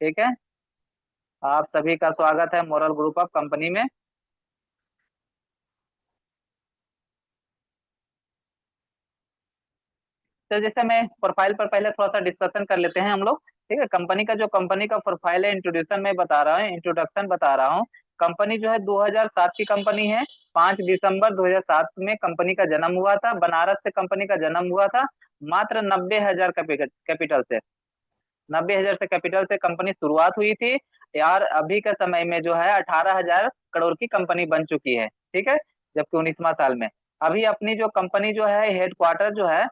ठीक है। आप सभी का स्वागत है मोरल ग्रुप ऑफ कंपनी में। तो जैसे मैं प्रोफाइल पर पहले थोड़ा सा डिस्कशन कर लेते हैं हम लोग। ठीक है, कंपनी का जो कंपनी का प्रोफाइल है, इंट्रोड्यूशन में बता रहा हूँ, इंट्रोडक्शन बता रहा हूँ। कंपनी जो है 2007 की कंपनी है। 5 दिसंबर 2007 में कंपनी का जन्म हुआ था, बनारस से कंपनी का जन्म हुआ था। मात्र 90,000 कैपिटल से, 90,000 से कैपिटल से कंपनी शुरुआत हुई थी। यार अभी के समय में जो है 18,000 करोड़ की कंपनी बन चुकी है। ठीक है, जबकि 19वां साल में। अभी अपनी जो कंपनी जो है, हेडक्वार्टर जो है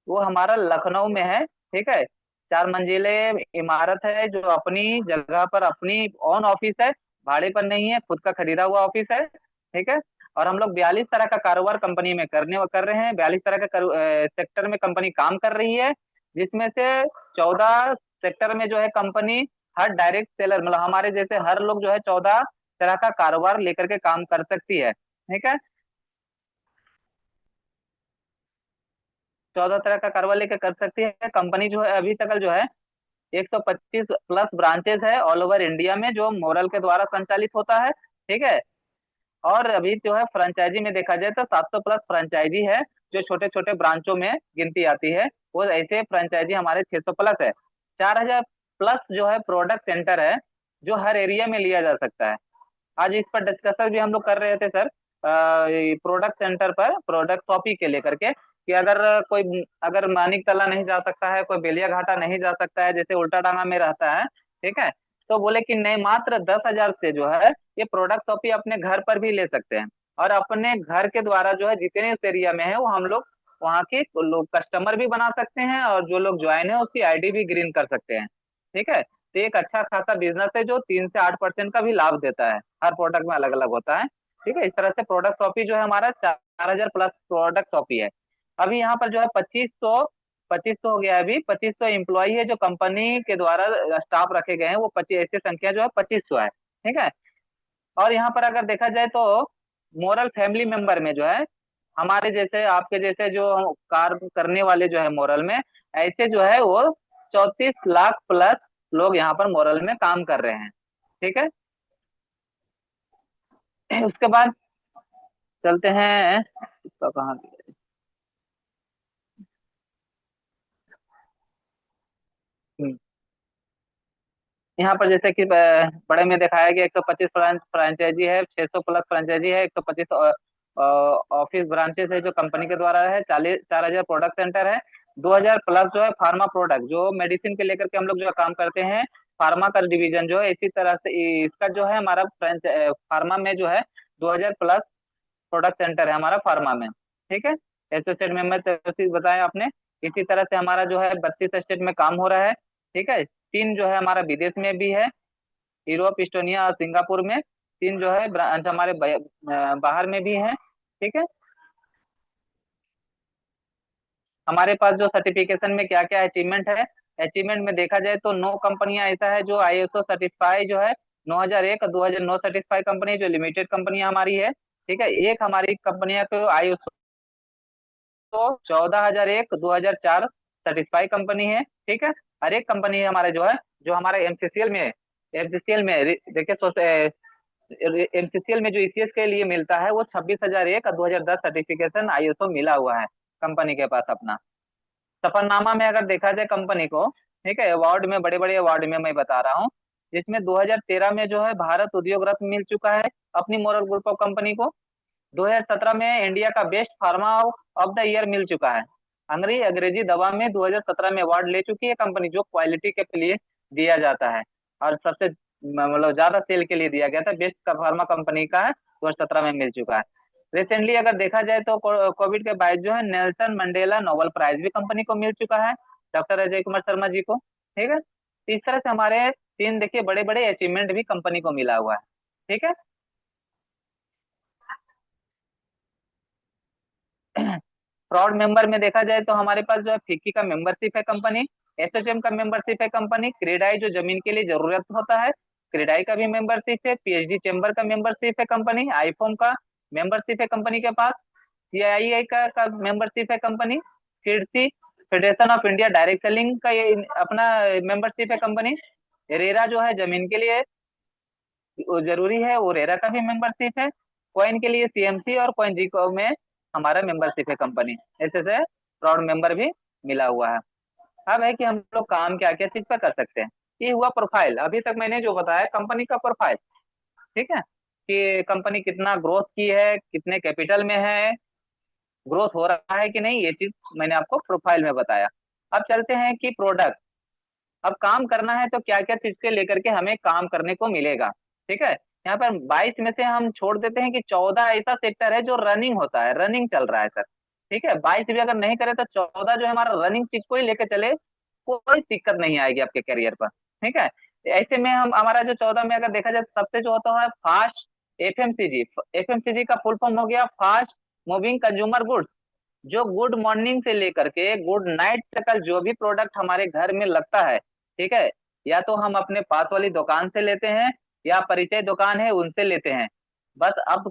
वो हमारा लखनऊ में है। ठीक है, 4 मंजिले इमारत है, जो अपनी जगह पर अपनी ओन ऑफिस है, भाड़े पर नहीं है, खुद का खरीदा हुआ ऑफिस है। ठीक है। और हम लोग 42 तरह का कारोबार कंपनी में कर रहे हैं। 42 तरह का सेक्टर में कंपनी काम कर रही है, जिसमें से 14 सेक्टर में जो है कंपनी हर डायरेक्ट सेलर, मतलब हमारे जैसे हर लोग जो है 14 तरह का कारोबार लेकर के काम कर सकती है। ठीक है, 14 तरह का कारोबार लेकर कर सकती है कंपनी जो है। अभी तक जो है 125 प्लस ब्रांचेस है ऑल ओवर इंडिया में, जो मोरल के द्वारा संचालित होता है। ठीक है। और अभी जो है फ्रेंचाइजी में देखा जाए तो 700 प्लस फ्रेंचाइजी है, जो छोटे छोटे ब्रांचों में गिनती आती है। वो ऐसे फ्रेंचाइजी हमारे 600 प्लस है। 4,000 प्लस जो है प्रोडक्ट सेंटर है, जो हर एरिया में लिया जा सकता है। आज इस पर डिस्कशन भी हम लोग कर रहे थे सर, प्रोडक्ट सेंटर पर, प्रोडक्ट शॉपी के लेकर के, कि अगर मानिक तला नहीं जा सकता है, कोई बेलिया घाटा नहीं जा सकता है, जैसे उल्टा डांगा में रहता है। ठीक है, तो बोले कि नहीं, मात्र 10,000 से जो है ये प्रोडक्ट शॉपी अपने घर पर भी ले सकते हैं। और अपने घर के द्वारा जो है जितने उस एरिया में है, वो हम लोग वहाँ के लोग कस्टमर भी बना सकते हैं, और जो लोग ज्वाइन है उसकी आईडी भी ग्रीन कर सकते हैं। ठीक है, तो एक अच्छा खासा बिजनेस है, जो 3 से 8% का भी लाभ देता है। हर प्रोडक्ट में अलग अलग होता है। ठीक है, इस तरह से प्रोडक्ट शॉपी जो है हमारा 4,000 प्लस प्रोडक्ट शॉपी है। अभी यहाँ पर जो है 2500 हो गया है। अभी 2500 एम्प्लॉई है, जो कंपनी के द्वारा स्टाफ रखे गए हैं, वो 25, ऐसी संख्या जो है 2500 है। ठीक है। और यहाँ पर अगर देखा जाए तो मोरल फैमिली मेंबर में जो है, हमारे जैसे आपके जैसे जो कार्य करने वाले जो है मोरल में, ऐसे जो है वो 34 लाख प्लस लोग यहाँ पर मोरल में काम कर रहे हैं। ठीक है। उसके बाद चलते हैं, इसका कहाँ गया? यहाँ पर जैसे कि बड़े में दिखाया गया 125 फ्रेंचाइजी है, 600 प्लस फ्रेंचाइजी है, 125 ऑफिस ब्रांचेस है जो कंपनी के द्वारा है, 4,000 प्रोडक्ट सेंटर है, 2,000 प्लस जो है फार्मा प्रोडक्ट, जो मेडिसिन के लेकर के हम लोग जो काम करते हैं। फार्मा का डिवीजन जो है, इसी तरह से इसका जो है हमारा फ्रेंच फार्मा में जो है 2,000 प्लस प्रोडक्ट सेंटर है हमारा फार्मा में। ठीक है, एसोसिएट मेंबर बताया आपने। इसी तरह से हमारा जो है 32 स्टेट में काम हो रहा है। ठीक है, 3 जो है हमारा विदेश में भी है, यूरोप, इस्टोनिया और सिंगापुर में। 3 जो है ब्रांच हमारे बाहर में भी है। ठीक है। हमारे पास जो सर्टिफिकेशन में क्या क्या अचीवमेंट है, अचीवमेंट में देखा जाए तो 9 कंपनियां ऐसा है जो आईएसओ सर्टिफाई जो है, 2001 और 2009 सर्टिफाई कंपनी, जो लिमिटेड कंपनियां हमारी है। ठीक है, एक हमारी कंपनियां तो आईएसओ 14,001 2004 सर्टिफाई कंपनी है। ठीक है। हर एक कंपनी है हमारे जो है, जो हमारे एमसीसीएल में, देखिए एमसीसीएल में जो ईसीएस के लिए मिलता है, वो 26,001 और 2010 सर्टिफिकेशन आईएसओ मिला हुआ है कंपनी के पास अपना। सफरनामा में अगर देखा जाए कंपनी को, ठीक है, अवार्ड में, बड़े बड़े अवार्ड में मैं बता रहा हूँ, जिसमें 2013 में जो है भारत उद्योग रत्न मिल चुका है अपनी मोरल ग्रुप ऑफ कंपनी को। 2017 में इंडिया का best pharma of the year मिल चुका है। अंग्रेजी दवा में 2017 में अवार्ड ले चुकी है कंपनी, जो क्वालिटी के लिए दिया जाता है। और सबसे मतलब ज्यादा सेल के लिए दिया गया था, बेस्ट का फार्मा कंपनी का है, 2017 में मिल चुका है। रिसेंटली अगर देखा जाए तो कोविड के बाद जो है नेल्सन मंडेला नोबेल प्राइज भी कंपनी को मिल चुका है, डॉक्टर अजय कुमार शर्मा जी को। ठीक है, तो इस तरह से हमारे 3 देखिए बड़े बड़े अचीवमेंट भी कंपनी को मिला हुआ है। ठीक है। फ्रॉड मेंबर में देखा जाए तो हमारे पास जो है फिक्की का मेंबरशिप है कंपनी, एसोचैम का मेंबरशिप है कंपनी, क्रेडाई जो जमीन के लिए जरूरत होता है, क्रेडाई का भी मेंबरशिप है, पीएचडी चैम्बर का मेंबरशिप है कंपनी, आईफोम का मेंबरशिप है कंपनी के पास, सीआईआई का मेंबरशिप है company, FIDSI federation of India direct selling का ये अपना मेंबरशिप है कंपनी। रेरा जो है जमीन के लिए वो जरूरी है, वो रेरा का भी मेंबरशिप है। कॉइन के लिए सीएमसी और कॉइन जीको में हमारा मेंबरशिप है कंपनी, ऐसे से प्राउड मेंबर भी मिला हुआ है। अब है कि हम लोग काम क्या क्या चीज पर कर सकते हैं। ये हुआ प्रोफाइल, अभी तक मैंने जो बताया कंपनी का प्रोफाइल, ठीक है, कि कंपनी कितना ग्रोथ की है, कितने कैपिटल में है, ग्रोथ हो रहा है कि नहीं, ये चीज मैंने आपको प्रोफाइल में बताया। अब चलते हैं कि प्रोडक्ट, अब काम करना है तो क्या क्या चीज के लेकर के हमें काम करने को मिलेगा। ठीक है, यहाँ पर 22 में से हम छोड़ देते हैं कि 14 ऐसा सेक्टर है जो रनिंग होता है, रनिंग चल रहा है सर। ठीक है, 22 भी अगर नहीं करे तो 14 जो है हमारा रनिंग चीज को ही लेकर चले, कोई दिक्कत नहीं आएगी आपके करियर पर। ठीक है, ऐसे में हम हमारा जो 14 में अगर देखा जाए सबसे जो होता है फास्ट एफएमसीजी। एफएमसीजी का फुल फॉर्म हो गया फास्ट मूविंग कंज्यूमर गुड्स। जो गुड मॉर्निंग से लेकर के गुड नाइट तक जो भी प्रोडक्ट हमारे घर में लगता है, ठीक है, या तो हम अपने पास वाली दुकान से लेते हैं या परिचय दुकान है उनसे लेते हैं। बस अब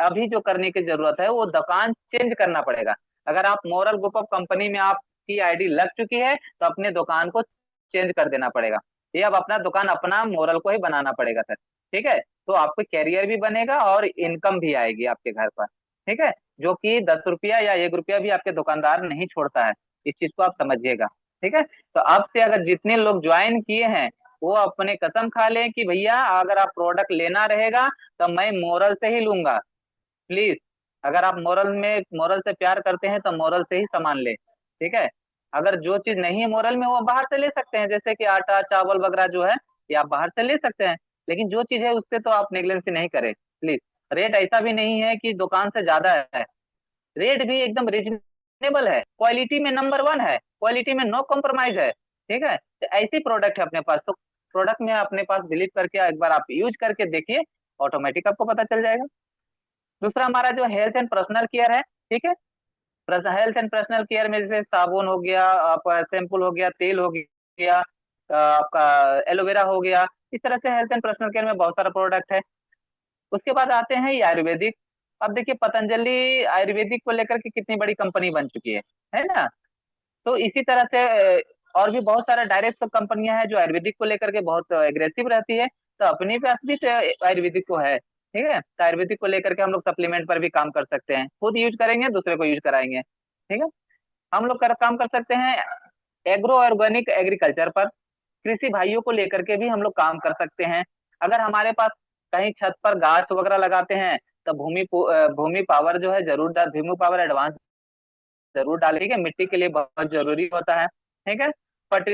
अभी जो करने की जरूरत है वो दुकान चेंज करना पड़ेगा। अगर आप मोरल ग्रुप ऑफ कंपनी में आपकी आईडी लग चुकी है तो अपने दुकान को चेंज कर देना पड़ेगा। ये अब अपना दुकान अपना मोरल को ही बनाना पड़ेगा सर। ठीक है, तो आपको कैरियर भी बनेगा और इनकम भी आएगी आपके घर पर। ठीक है, जो कि 10 रुपया या 1 रुपया भी आपके दुकानदार नहीं छोड़ता है, इस चीज को आप समझिएगा। ठीक है, तो अब से अगर जितने लोग ज्वाइन किए हैं वो अपने कसम खा लें कि भैया अगर आप प्रोडक्ट लेना रहेगा तो मैं मोरल से ही लूंगा। प्लीज, अगर आप मोरल से प्यार करते हैं तो मोरल से ही सामान ले। ठीक है, अगर जो चीज नहीं है मोरल में वो बाहर से ले सकते हैं, जैसे कि आटा चावल वगैरह जो है ये आप बाहर से ले सकते हैं। लेकिन जो चीज है उससे तो आप नेगलेंसी नहीं करें प्लीज। रेट ऐसा भी नहीं है कि दुकान से ज्यादा है, रेट भी एकदम रीजनेबल है, क्वालिटी में नंबर वन है, क्वालिटी में नो कॉम्प्रोमाइज है। ठीक है, तो ऐसी प्रोडक्ट है अपने पास, तो प्रोडक्ट में अपने पास विजिट करके एक बार आप यूज करके देखिए, ऑटोमेटिक आपको पता चल जाएगा। दूसरा हमारा जो हेल्थ एंड पर्सनल केयर है, ठीक है, हेल्थ एंड पर्सनल केयर में जैसे साबुन हो गया, आपका शैम्पूल हो गया, तेल हो गया, आपका एलोवेरा हो गया, इस तरह से हेल्थ एंड पर्सनल केयर में बहुत सारा प्रोडक्ट है। उसके बाद आते हैं ये आयुर्वेदिक। अब देखिए पतंजलि आयुर्वेदिक को लेकर के कितनी बड़ी कंपनी बन चुकी है ना। तो इसी तरह से और भी बहुत सारे डायरेक्ट कंपनियां हैं जो आयुर्वेदिक को लेकर के बहुत एग्रेसिव रहती है। तो अपने पास भी तो आयुर्वेदिक को है। ठीक है, तो आयुर्वेदिक को लेकर के हम लोग सप्लीमेंट पर भी काम कर सकते हैं, खुद यूज करेंगे दूसरे को यूज कराएंगे। ठीक है, हम लोग काम कर सकते हैं एग्रो ऑर्गेनिक एग्रीकल्चर पर, कृषि भाइयों को लेकर के भी हम लोग काम कर सकते हैं। अगर हमारे पास कहीं छत पर गाछ वगैरह लगाते हैं तो भूमि पावर जो है जरूर भूमि पावर एडवांस जरूर डालें, ठीक है, मिट्टी के लिए बहुत जरूरी होता है। ठीक है, बट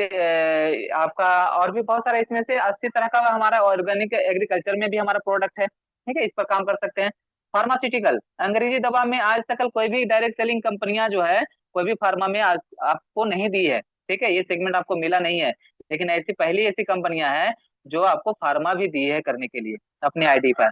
आपका और भी बहुत सारा इसमें से 80 तरह का हमारा ऑर्गेनिक एग्रीकल्चर में भी हमारा प्रोडक्ट है। ठीक है, इस पर काम कर सकते हैं। फार्मास्यूटिकल, अंग्रेजी दवा में आज तक कोई भी डायरेक्ट सेलिंग कंपनियां जो है कोई भी फार्मा में आज आपको नहीं दी है। ठीक है, ये सेगमेंट आपको मिला नहीं है, लेकिन ऐसी पहली ऐसी कंपनियां हैं जो आपको फार्मा भी दी है करने के लिए अपनी आईडी पर।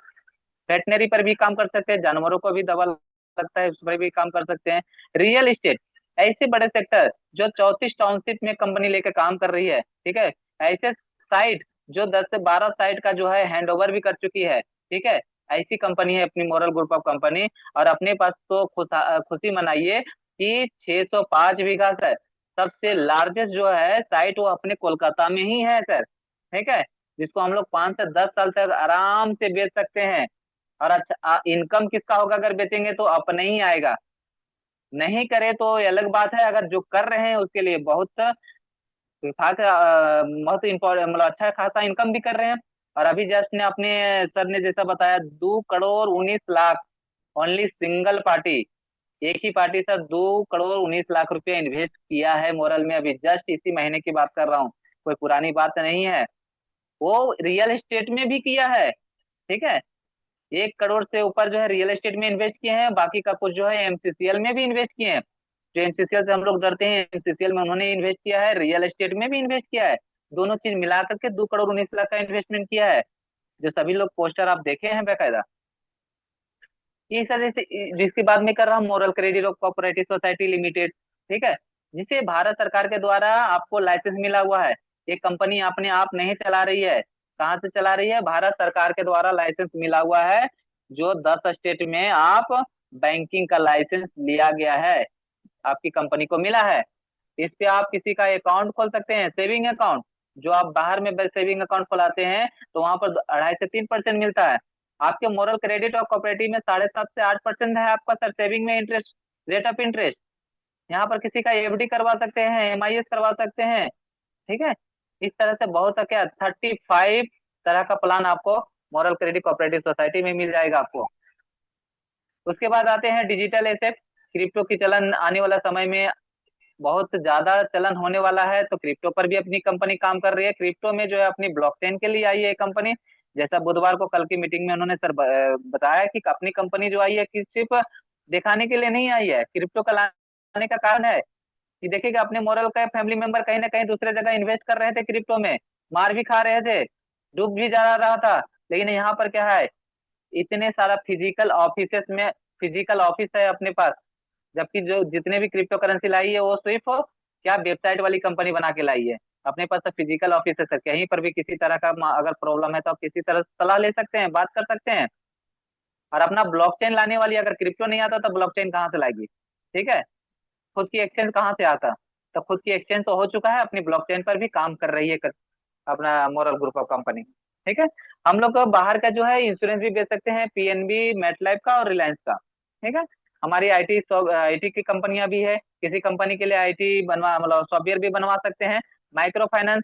वेटनरी पर भी काम कर सकते हैं, जानवरों को भी दवा लगता है उस पर भी काम कर सकते हैं। रियल एस्टेट, ऐसे बड़े सेक्टर जो 34 टाउनशिप में कंपनी लेकर काम कर रही है। ठीक है, ऐसे साइट जो 10 से 12 साइट का जो है हैंड ओवर भी कर चुकी है। ठीक है, ऐसी कंपनी है अपनी मोरल ग्रुप ऑफ कंपनी। और अपने पास तो खुशी मनाइए कि 605 बीघा सर, सबसे लार्जेस्ट जो है साइट वो अपने कोलकाता में ही है सर। ठीक है, जिसको हम लोग 5 से 10 साल तक आराम से बेच सकते हैं। और अच्छा इनकम किसका होगा अगर बेचेंगे तो अपने ही आएगा, नहीं करे तो ये अलग बात है। अगर जो कर रहे हैं उसके लिए बहुत बहुत इम्पोर्टेंट, मतलब अच्छा खासा इनकम भी कर रहे हैं। और अभी जस्ट ने अपने सर ने जैसा बताया 2 crore 19 lakh, only single party, एक ही पार्टी सर 2 करोड़ 19 लाख रुपया इन्वेस्ट किया है मोरल में, अभी जस्ट इसी महीने की बात कर रहा हूँ, कोई पुरानी बात नहीं है। वो रियल एस्टेट में भी किया है। ठीक है, 1 करोड़ से ऊपर जो है रियल एस्टेट में इन्वेस्ट किए हैं, बाकी का कुछ जो है एमसीसीएल में भी इन्वेस्ट किए हैं। जो एमसीसीएल से हम लोग डरते हैं, एमसीसीएल में उन्होंने इन्वेस्ट किया है, रियल एस्टेट में भी इन्वेस्ट किया है। दोनों चीज मिला करके 2 करोड़ 19 लाख का इन्वेस्टमेंट किया है, जो सभी लोग पोस्टर आप देखे हैं बेकायदा। ये सर जैसे जिसकी बात मैं कर रहा हूँ moral credit cooperative society limited. ठीक है, जिसे भारत सरकार के द्वारा आपको लाइसेंस मिला हुआ है। ये कंपनी अपने आप नहीं चला रही है, कहाँ से चला रही है, भारत सरकार के द्वारा लाइसेंस मिला हुआ है। जो 10 स्टेट में आप बैंकिंग का लाइसेंस लिया गया है, आपकी कंपनी को मिला है। इस पे आप किसी का अकाउंट खोल सकते हैं, सेविंग अकाउंट। जो आप बाहर में सेविंग अकाउंट खुलाते हैं तो वहां पर 2.5 से 3% मिलता है। आपके मोरल क्रेडिट और कोऑपरेटिव में 7.5 से 8% है आपका सर सेविंग में इंटरेस्ट, रेट ऑफ इंटरेस्ट। यहाँ पर किसी का एफडी करवा सकते हैं, एमआईएस करवा सकते हैं। ठीक है। इस तरह से बहुत क्या 35 तरह का प्लान आपको मॉरल क्रेडिट कोऑपरेटिव सोसाइटी में मिल जाएगा आपको। उसके बाद आते हैं डिजिटल एसेट। क्रिप्टो की चलन आने वाला समय में बहुत ज्यादा चलन होने वाला है, तो क्रिप्टो पर भी अपनी कंपनी काम कर रही है। क्रिप्टो में जो है अपनी ब्लॉकचेन के लिए आई है कंपनी। जैसा बुधवार को कल की मीटिंग में उन्होंने सर बताया कि अपनी कंपनी जो आई है कि सिर्फ दिखाने के लिए नहीं आई है। क्रिप्टो का लाने का कारण है कि देखिएगा अपने मोरल का फैमिली मेंबर कहीं ना कहीं दूसरे जगह इन्वेस्ट कर रहे थे क्रिप्टो में, मार भी खा रहे थे, डूब भी जा रहा था। लेकिन यहाँ पर क्या है, इतने सारा फिजिकल ऑफिस है अपने पास। जबकि जो जितने भी क्रिप्टो करेंसी लाई है वो सिर्फ क्या वेबसाइट वाली कंपनी बना के लाई है। अपने पास तो फिजिकल ऑफिस है सर, कहीं पर भी किसी तरह का अगर प्रॉब्लम है तो आप किसी तरह से सलाह ले सकते हैं, बात कर सकते हैं। और अपना ब्लॉकचेन लाने वाली, अगर क्रिप्टो नहीं आता तो ब्लॉकचेन कहाँ से लाएगी? ठीक है। खुद की एक्सचेंज कहाँ से आता? तो खुद की एक्सचेंज तो हो चुका है, अपनी ब्लॉकचेन पर भी काम कर रही है अपना मोरल ग्रुप ऑफ कंपनी। ठीक है। हम लोग को बाहर का जो है इंश्योरेंस भी बेच सकते हैं, पीएनबी, मेटलाइफ का और रिलायंस का। ठीक है। हमारी आईटी की कंपनियां भी है, किसी कंपनी के लिए आईटी बनवा मतलब सॉफ्टवेयर भी बनवा सकते हैं। माइक्रो फाइनेंस,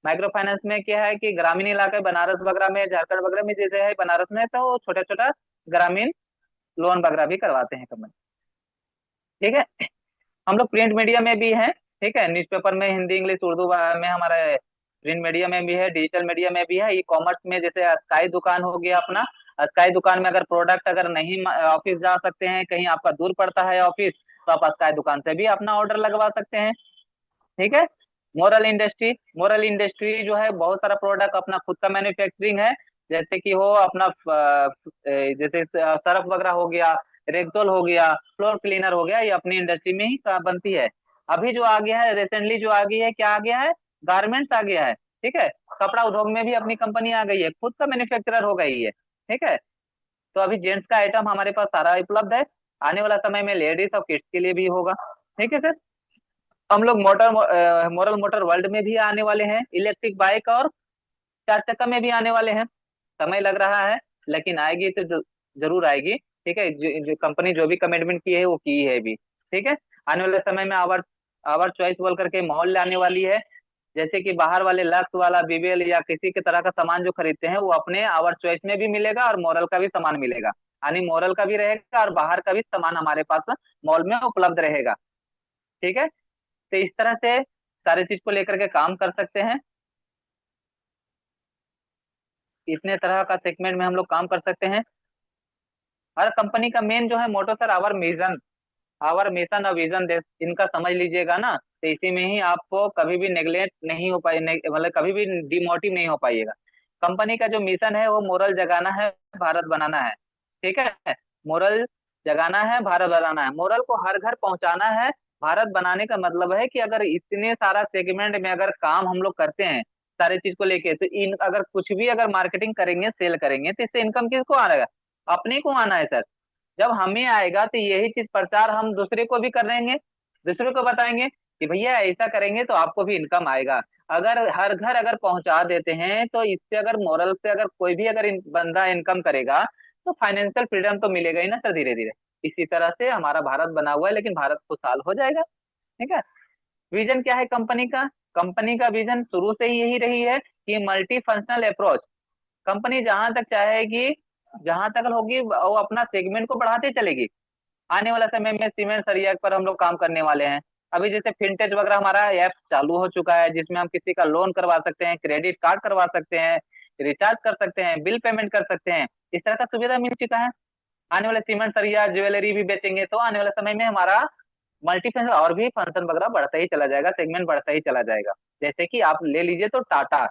माइक्रो फाइनेंस में क्या है कि ग्रामीण इलाके बनारस वगैरह में, झारखंड वगैरह में जैसे है बनारस में, तो छोटा छोटा ग्रामीण लोन वगैरह भी करवाते हैं कंपनी। ठीक है। हम लोग प्रिंट मीडिया में भी हैं। ठीक है। न्यूज़पेपर में हिंदी इंग्लिश उर्दू में हमारा प्रिंट मीडिया में भी है, डिजिटल मीडिया में भी है। ई कॉमर्स में जैसे स्काई दुकान हो गया अपना। स्काई दुकान में अगर प्रोडक्ट अगर नहीं ऑफिस जा सकते हैं, कहीं आपका दूर पड़ता है ऑफिस, तो आप स्काई दुकान से भी अपना ऑर्डर लगवा सकते हैं। ठीक है। मोरल इंडस्ट्री जो है बहुत सारा प्रोडक्ट अपना खुद का मैन्युफैक्चरिंग है। जैसे कि हो अपना जैसे सर्फ वगैरह हो गया, रेक्सोल हो गया, फ्लोर क्लीनर हो गया, ये अपनी इंडस्ट्री में ही बनती है। अभी जो आ गया है रिसेंटली, जो आ गई है, क्या आ गया है, गारमेंट्स आ गया है। ठीक है। कपड़ा उद्योग में भी अपनी कंपनी आ गई है, खुद का मैन्युफैक्चरर हो गई है। ठीक है। तो अभी जेंट्स का आइटम हमारे पास सारा उपलब्ध है। आने वाला समय में लेडीज और किड्स के लिए भी होगा। ठीक है सर। हम लोग मोरल मोटर वर्ल्ड में भी आने वाले हैं, इलेक्ट्रिक बाइक और 4 चक्का में भी आने वाले हैं। समय लग रहा है, लेकिन आएगी तो जरूर आएगी। ठीक है। जो कंपनी जो भी कमिटमेंट की है वो की है भी। ठीक है। आने वाले समय में आवर आवर चॉइस बोल करके मॉल लाने वाली है। जैसे कि बाहर वाले लक्स वाला, बीबीएल या किसी के तरह का सामान जो खरीदते हैं वो अपने आवर चॉइस में भी मिलेगा, और मॉरल का भी सामान मिलेगा। यानी मॉरल का भी रहेगा और बाहर का भी सामान हमारे पास मॉल में उपलब्ध रहेगा। ठीक है। तो इस तरह से सारी चीज को लेकर के काम कर सकते हैं। इतने तरह का सेगमेंट में हम लोग काम कर सकते हैं। हर कंपनी का मेन जो है मोटो सर, आवर मिशन और विजन देश, इनका समझ लीजिएगा ना, तो इसी में ही आपको कभी भी नेग्लेक्ट नहीं हो पाए, मतलब कभी भी डिमोटिव नहीं हो पाइएगा। कंपनी का जो मिशन है वो मोरल जगाना है, भारत बनाना है। ठीक है। मोरल जगाना है, भारत बनाना है, मोरल को हर घर पहुंचाना है। भारत बनाने का मतलब है कि अगर इतने सारा सेगमेंट में अगर काम हम लोग करते हैं सारे चीज को लेके, तो इन अगर कुछ भी अगर मार्केटिंग करेंगे, सेल करेंगे, तो इससे इनकम किसको आएगा? अपने को आना है सर। जब हमें आएगा तो यही चीज प्रचार हम दूसरे को भी करेंगे, दूसरे को बताएंगे कि भैया ऐसा करेंगे तो आपको भी इनकम आएगा। अगर हर घर अगर पहुंचा देते हैं तो इससे अगर मोरल से अगर कोई भी अगर बंदा इनकम करेगा तो फाइनेंशियल फ्रीडम तो मिलेगा ही ना सर, धीरे धीरे। इसी तरह से हमारा भारत बना हुआ है, लेकिन भारत खुशहाल हो जाएगा। ठीक है। विजन क्या है कंपनी का? कंपनी का विजन शुरू से ही यही रही है कि मल्टी फंक्शनल अप्रोच। कंपनी जहां तक चाहेगी, जहां तक होगी वो अपना सेगमेंट को बढ़ाते चलेगी। आने वाला समय में सीमेंट सरिया पर हम लोग काम करने वाले हैं। अभी जैसे फिनटेच वगैरह हमारा ऐप चालू हो चुका है, जिसमें हम किसी का लोन करवा सकते हैं, क्रेडिट कार्ड करवा सकते हैं, रिचार्ज कर सकते हैं, बिल पेमेंट कर सकते हैं। इस तरह का सुविधा मिल चुका है। आने वाले सीमेंट सरिया ज्वेलरी भी बेचेंगे, तो आने वाले समय में हमारा मल्टी फंक्शन और भी फंक्शन वगैरह बढ़ता ही चला जाएगा, सेगमेंट बढ़ता ही चला जाएगा। जैसे कि आप ले लीजिए तो टाटा,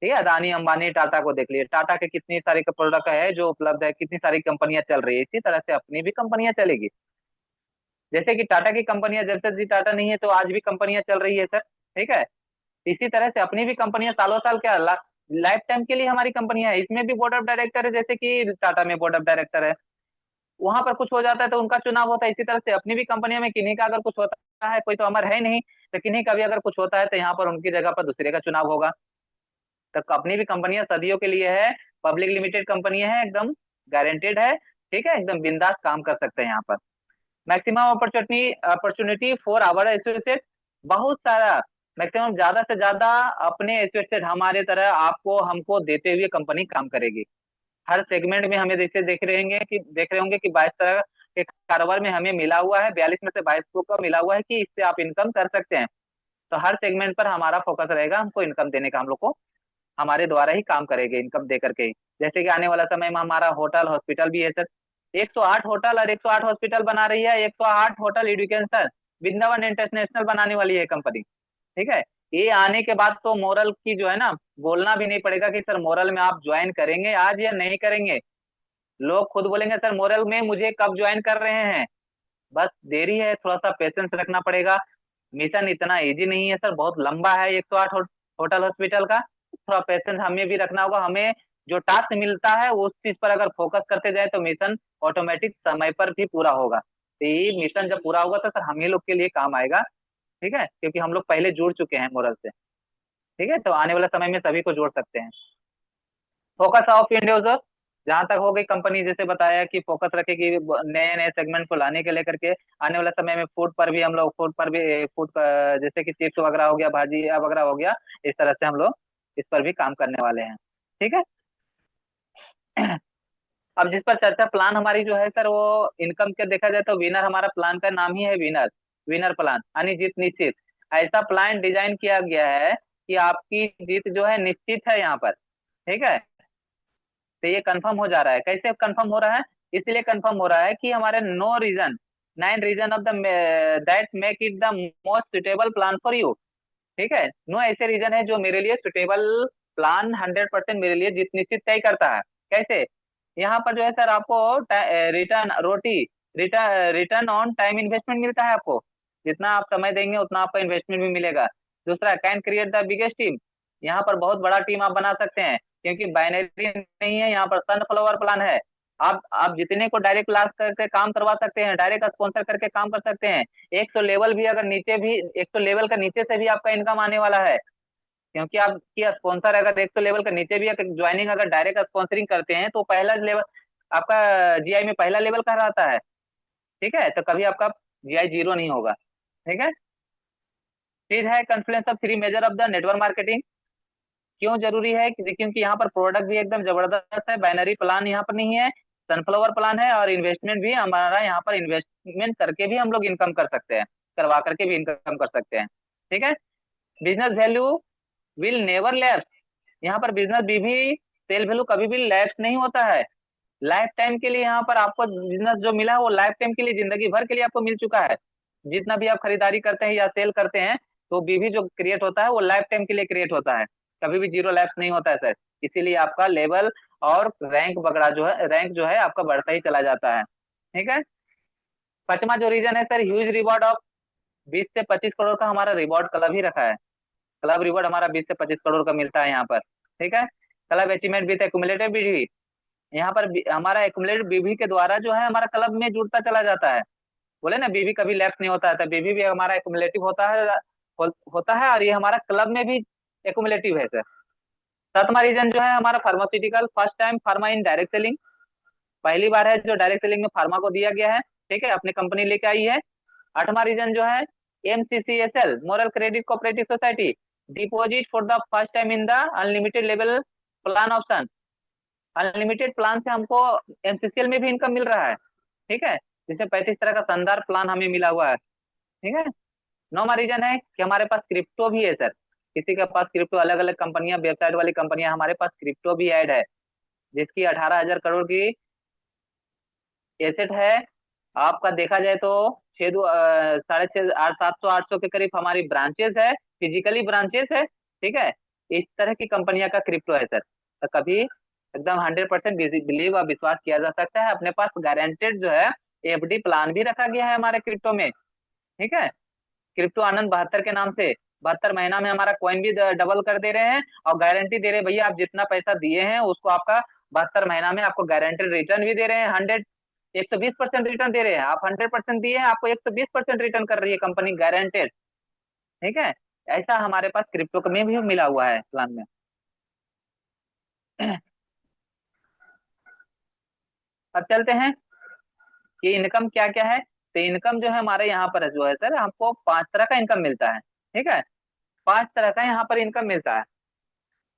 ठीक है, अदानी अंबानी, टाटा को देख लीजिए, टाटा के कितनी सारी प्रोडक्ट है जो उपलब्ध है, कितनी सारी कंपनियां चल रही है। इसी तरह से अपनी भी कंपनियां चलेगी। जैसे कि टाटा की कंपनियां, जब जी टाटा नहीं है तो आज भी कंपनियां चल रही है सर। ठीक है। इसी तरह से अपनी भी कंपनियां सालों साल क्या लाइफ टाइम के लिए हमारी कंपनियां है। इसमें भी बोर्ड ऑफ डायरेक्टर है, जैसे कि टाटा में बोर्ड ऑफ डायरेक्टर है, वहां पर कुछ हो जाता है तो उनका चुनाव होता है। इसी तरह से अपनी भी कंपनियों में किन्हीं का अगर कुछ होता है, कोई तो अमर है नहीं, लेकिन ही कभी अगर कुछ होता है तो यहाँ पर उनकी जगह पर दूसरे का चुनाव होगा। तो अपनी भी कंपनियां सदियों के लिए है, पब्लिक लिमिटेड कंपनी है, एकदम गारंटेड है, ठीक है, एकदम बिंदास काम कर सकते हैं यहाँ पर। Maximum opportunity opportunity for our associate, बहुत सारा, मैक्सिमम ज्यादा से ज्यादा अपने एसोसिएट हमारे तरह आपको हमको देते हुए कंपनी काम करेगी। हर सेगमेंट में हमें जैसे देख रहे होंगे कि 22 तरह के कारोबार में हमें मिला हुआ है, 42 में से 22 को मिला हुआ है कि इससे आप इनकम कर सकते हैं। तो हर सेगमेंट पर हमारा फोकस रहेगा, हमको इनकम देने का, हम लोग को हमारे द्वारा ही काम करेंगे इनकम दे करके ही। जैसे कि आने वाला समय में हमारा होटल हॉस्पिटल भी है सर, 108 होटल और 108 हॉस्पिटल बना रही है, 108 होटल एजुकेशन वृंदावन इंटरनेशनल बनाने वाली है कंपनी, ठीक है। ये आने के बाद तो मोरल की जो है ना, बोलना भी नहीं पड़ेगा कि सर मोरल में आप ज्वाइन करेंगे आज या नहीं करेंगे। लोग खुद बोलेंगे सर मोरल में मुझे कब ज्वाइन कर रहे हैं। बस देरी है, थोड़ा सा पेशेंस रखना पड़ेगा। मिशन इतना इजी नहीं है सर, बहुत लंबा है 108 होटल हॉस्पिटल का। थोड़ा पेशेंस हमें भी रखना होगा। हमें जो टास्क मिलता है उस चीज पर अगर फोकस करते जाए तो मिशन ऑटोमेटिक समय पर भी पूरा होगा। तो ये मिशन जब पूरा होगा तो सर हम ही लोग के लिए काम आएगा, ठीक है, क्योंकि हम लोग पहले जुड़ चुके हैं मोरल से, ठीक है। तो आने वाला समय में सभी को जोड़ सकते हैं। फोकस ऑफ इंडिविजुअल, जहां तक हो गई कंपनी जैसे बताया कि फोकस रखेगी नए नए सेगमेंट को लाने के लेकर के। आने वाला समय में फूड पर भी हम लोग, फूड पर भी फूड जैसे कि चिप्स वगैरह हो गया, भाजी वगैरह हो गया, इस तरह से हम लोग इस पर भी काम करने वाले हैं, ठीक है। अब जिस पर चर्चा प्लान हमारी जो है सर, वो इनकम के देखा जाए तो विनर, हमारा प्लान का नाम ही है विनर। विनर प्लान यानी जीत निश्चित। ऐसा प्लान डिजाइन किया गया है कि आपकी जीत जो है निश्चित है यहाँ पर, ठीक है। तो ये कंफर्म हो जा रहा है। कैसे कंफर्म हो रहा है? इसलिए कंफर्म हो रहा है कि हमारे no reason, 9 reason of the that make it the most suitable plan for you, ठीक है। नो ऐसे रीजन है जो मेरे लिए सुटेबल प्लान 100% मेरे लिए जीत निश्चित तय करता है। कैसे? यहाँ पर जो है सर आपको return roti, return on time investment मिलता है आपको। जितना आप समय देंगे उतना आपका इन्वेस्टमेंट भी मिलेगा। दूसरा, can create the biggest team, यहाँ पर बहुत बड़ा टीम आप बना सकते हैं, क्योंकि बाइनरी नहीं है, यहाँ पर सनफ्लावर प्लान है। आप जितने को डायरेक्ट क्लास करके काम करवा सकते हैं, डायरेक्ट स्पॉन्सर करके काम कर सकते हैं। 100 लेवल भी अगर नीचे भी, 100 लेवल का नीचे से भी आपका इनकम आने वाला है, क्योंकि आपकी स्पॉन्सर अगर 100 लेवल का नीचे भी अगर ज्वाइनिंग अगर डायरेक्ट स्पॉन्सरिंग करते हैं तो पहला लेवल आपका जीआई में पहला लेवल कहलाता है, ठीक है। तो कभी आपका जीआई जीरो नहीं होगा, ठीक है। फिर है Confluence of three measure of the network marketing. क्यों जरूरी है? क्योंकि यहाँ पर प्रोडक्ट भी एकदम जबरदस्त है, बाइनरी प्लान यहाँ पर नहीं है, सनफ्लावर प्लान है, और इन्वेस्टमेंट भी हमारा यहाँ पर इन्वेस्टमेंट करके भी हम लोग इनकम कर सकते हैं, करवा करके भी इनकम कर सकते हैं, ठीक है। Business value will never lapse, यहाँ पर बिजनेस भी सेल वैल्यू कभी भी लैप्स नहीं होता है। लाइफ टाइम के लिए यहाँ पर आपको बिजनेस जो मिला है वो लाइफ टाइम के लिए, जिंदगी भर के लिए आपको मिल चुका है। जितना भी आप खरीदारी करते हैं या सेल करते हैं तो बीवी जो क्रिएट होता है वो लाइफ टाइम के लिए क्रिएट होता है, कभी भी जीरो लैप्स नहीं होता है सर। इसीलिए आपका लेवल और रैंक वगैरह जो है, रैंक जो है आपका बढ़ता ही चला जाता है, ठीक है। पांचवा जो रीजन है सर, ह्यूज रिवॉर्ड ऑफ 20 से 25 करोड़ का हमारा रिवॉर्ड क्लब ही रखा है। क्लब रिवॉर्ड हमारा 20 से 25 करोड़ का मिलता है यहाँ पर, ठीक है। क्लब अचीवमेंट विद एक्यूमुलेटिव बीवी, यहाँ पर हमारा एक्यूमुलेटेड बीवी के द्वारा जो है हमारा क्लब में जुड़ता चला जाता है। बोले ना बीवी कभी लैप्स नहीं होता है, तो बीवी भी हमारा एक्यूमुलेटिव होता है, और ये हमारा क्लब में भी एक्यूमुलेटिव है सर। सातवां रीजन जो है हमारा pharmaceutical, first time pharma in direct selling, पहली बार है जो डायरेक्ट सेलिंग में फार्मा को दिया गया है, ठीक है, अपनी कंपनी लेके आई है। आठवां रीजन जो है MCCSL, moral credit cooperative society, deposit for the first time in the unlimited level plan option. Unlimited plan से हमको एमसीसीएल में भी इनकम मिल रहा है, ठीक है, जिसमें 35 तरह का शानदार प्लान हमें मिला हुआ है, ठीक है। नौवां रीजन है कि हमारे पास क्रिप्टो भी है सर। किसी के पास क्रिप्टो, अलग अलग कंपनियां, वेबसाइट वाली कंपनियां, हमारे पास क्रिप्टो भी ऐड है, जिसकी 18,000 करोड़ की एसेट है। आपका देखा जाए तो साढ़े छह, 700 800 के करीब हमारी ब्रांचेस है, फिजिकली ब्रांचेस है, ठीक है। इस तरह की कंपनियां का क्रिप्टो है सर। तो कभी एकदम 100% बिलीव और विश्वास किया जा सकता है। अपने पास गारंटेड जो है एफडी प्लान भी रखा गया है हमारे क्रिप्टो में, ठीक है। क्रिप्टो आनंद 72 के नाम से 72 महीना में हमारा कॉइन भी डबल कर दे रहे हैं, और गारंटी दे रहे हैं भैया, आप जितना पैसा दिए हैं उसको आपका 72 महीना में आपको गारंटेड रिटर्न भी दे रहे हैं। 120% रिटर्न दे रहे हैं। आप 100% दिए हैं, आपको 120% रिटर्न कर रही है कंपनी, गारंटेड, ठीक है, ऐसा हमारे पास क्रिप्टो में भी मिला हुआ है प्लान में। अब चलते हैं कि इनकम क्या क्या है। तो इनकम जो है हमारे यहाँ पर जो है सर, हमको 5 तरह का इनकम मिलता है। ठीक है, 5 तरह का यहाँ पर इनकम मिलता है।